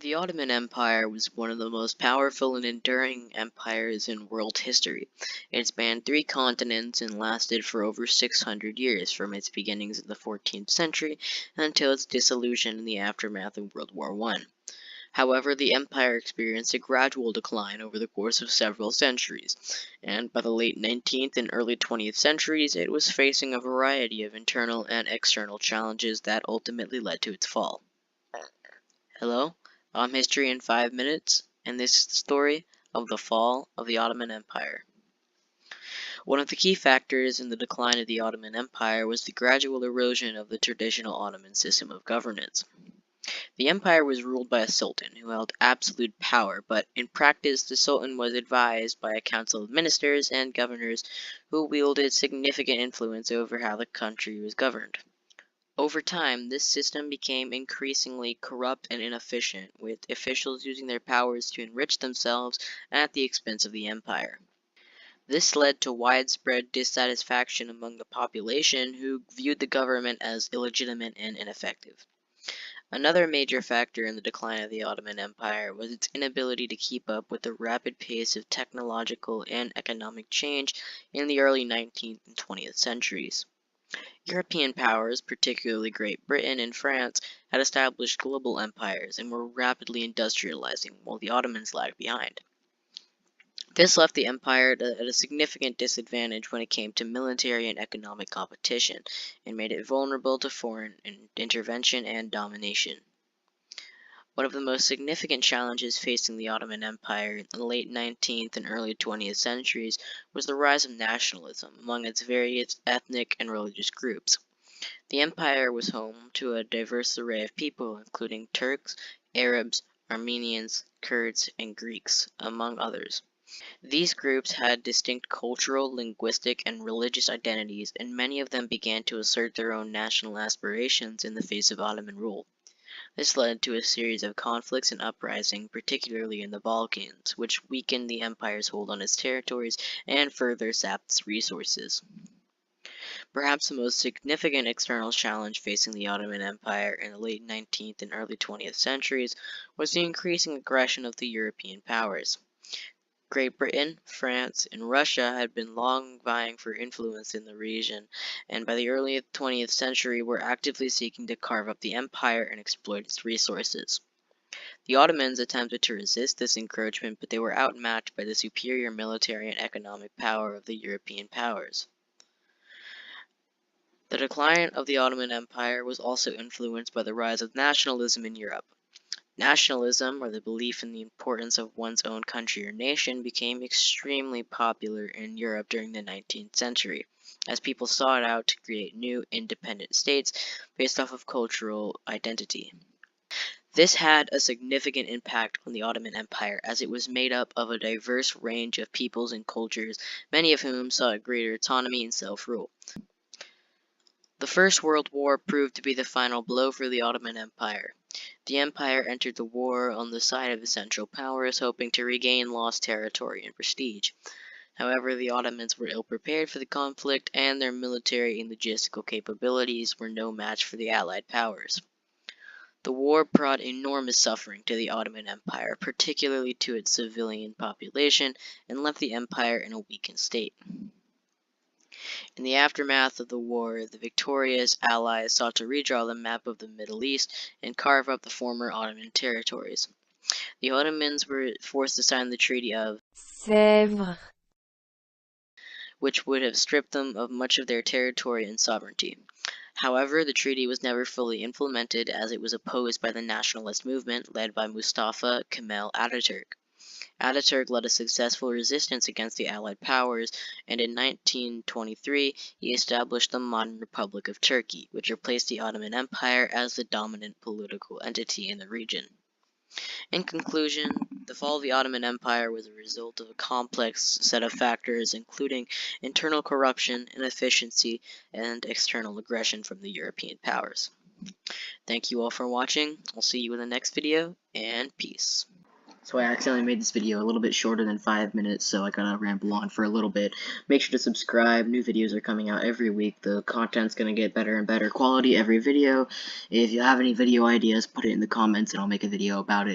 The Ottoman Empire was one of the most powerful and enduring empires in world history. It spanned 3 continents and lasted for over 600 years, from its beginnings in the 14th century until its dissolution in the aftermath of World War I. However, the empire experienced a gradual decline over the course of several centuries, and by the late 19th and early 20th centuries, it was facing a variety of internal and external challenges that ultimately led to its fall. Hello, I'm History in 5 Minutes, and this is the story of the fall of the Ottoman Empire. One of the key factors in the decline of the Ottoman Empire was the gradual erosion of the traditional Ottoman system of governance. The empire was ruled by a sultan who held absolute power, but in practice the sultan was advised by a council of ministers and governors who wielded significant influence over how the country was governed. Over time, this system became increasingly corrupt and inefficient, with officials using their powers to enrich themselves at the expense of the empire. This led to widespread dissatisfaction among the population, who viewed the government as illegitimate and ineffective. Another major factor in the decline of the Ottoman Empire was its inability to keep up with the rapid pace of technological and economic change in the early 19th and 20th centuries. European powers, particularly Great Britain and France, had established global empires and were rapidly industrializing, while the Ottomans lagged behind. This left the empire at a significant disadvantage when it came to military and economic competition, and made it vulnerable to foreign intervention and domination. One of the most significant challenges facing the Ottoman Empire in the late 19th and early 20th centuries was the rise of nationalism among its various ethnic and religious groups. The empire was home to a diverse array of people, including Turks, Arabs, Armenians, Kurds, and Greeks, among others. These groups had distinct cultural, linguistic, and religious identities, and many of them began to assert their own national aspirations in the face of Ottoman rule. This led to a series of conflicts and uprisings, particularly in the Balkans, which weakened the empire's hold on its territories and further sapped its resources. Perhaps the most significant external challenge facing the Ottoman Empire in the late 19th and early 20th centuries was the increasing aggression of the European powers. Great Britain, France, and Russia had been long vying for influence in the region, and by the early 20th century were actively seeking to carve up the empire and exploit its resources. The Ottomans attempted to resist this encroachment, but they were outmatched by the superior military and economic power of the European powers. The decline of the Ottoman Empire was also influenced by the rise of nationalism in Europe. Nationalism, or the belief in the importance of one's own country or nation, became extremely popular in Europe during the 19th century, as people sought out to create new independent states based off of cultural identity. This had a significant impact on the Ottoman Empire, as it was made up of a diverse range of peoples and cultures, many of whom sought greater autonomy and self-rule. The First World War proved to be the final blow for the Ottoman Empire. The empire entered the war on the side of the Central Powers, hoping to regain lost territory and prestige. However, the Ottomans were ill-prepared for the conflict, and their military and logistical capabilities were no match for the Allied powers. The war brought enormous suffering to the Ottoman Empire, particularly to its civilian population, and left the empire in a weakened state. In the aftermath of the war, the victorious Allies sought to redraw the map of the Middle East and carve up the former Ottoman territories. The Ottomans were forced to sign the Treaty of Sèvres, which would have stripped them of much of their territory and sovereignty. However, the treaty was never fully implemented, as it was opposed by the nationalist movement led by Mustafa Kemal Ataturk. Ataturk led a successful resistance against the Allied powers, and in 1923 he established the modern Republic of Turkey, which replaced the Ottoman Empire as the dominant political entity in the region. In conclusion, the fall of the Ottoman Empire was a result of a complex set of factors, including internal corruption, inefficiency, and external aggression from the European powers. Thank you all for watching. I'll see you in the next video, and peace. So I accidentally made this video a little bit shorter than 5 minutes, so I gotta ramble on for a little bit. Make sure to subscribe. New videos are coming out every week. The content's gonna get better and better quality every video. If you have any video ideas, put it in the comments and I'll make a video about it.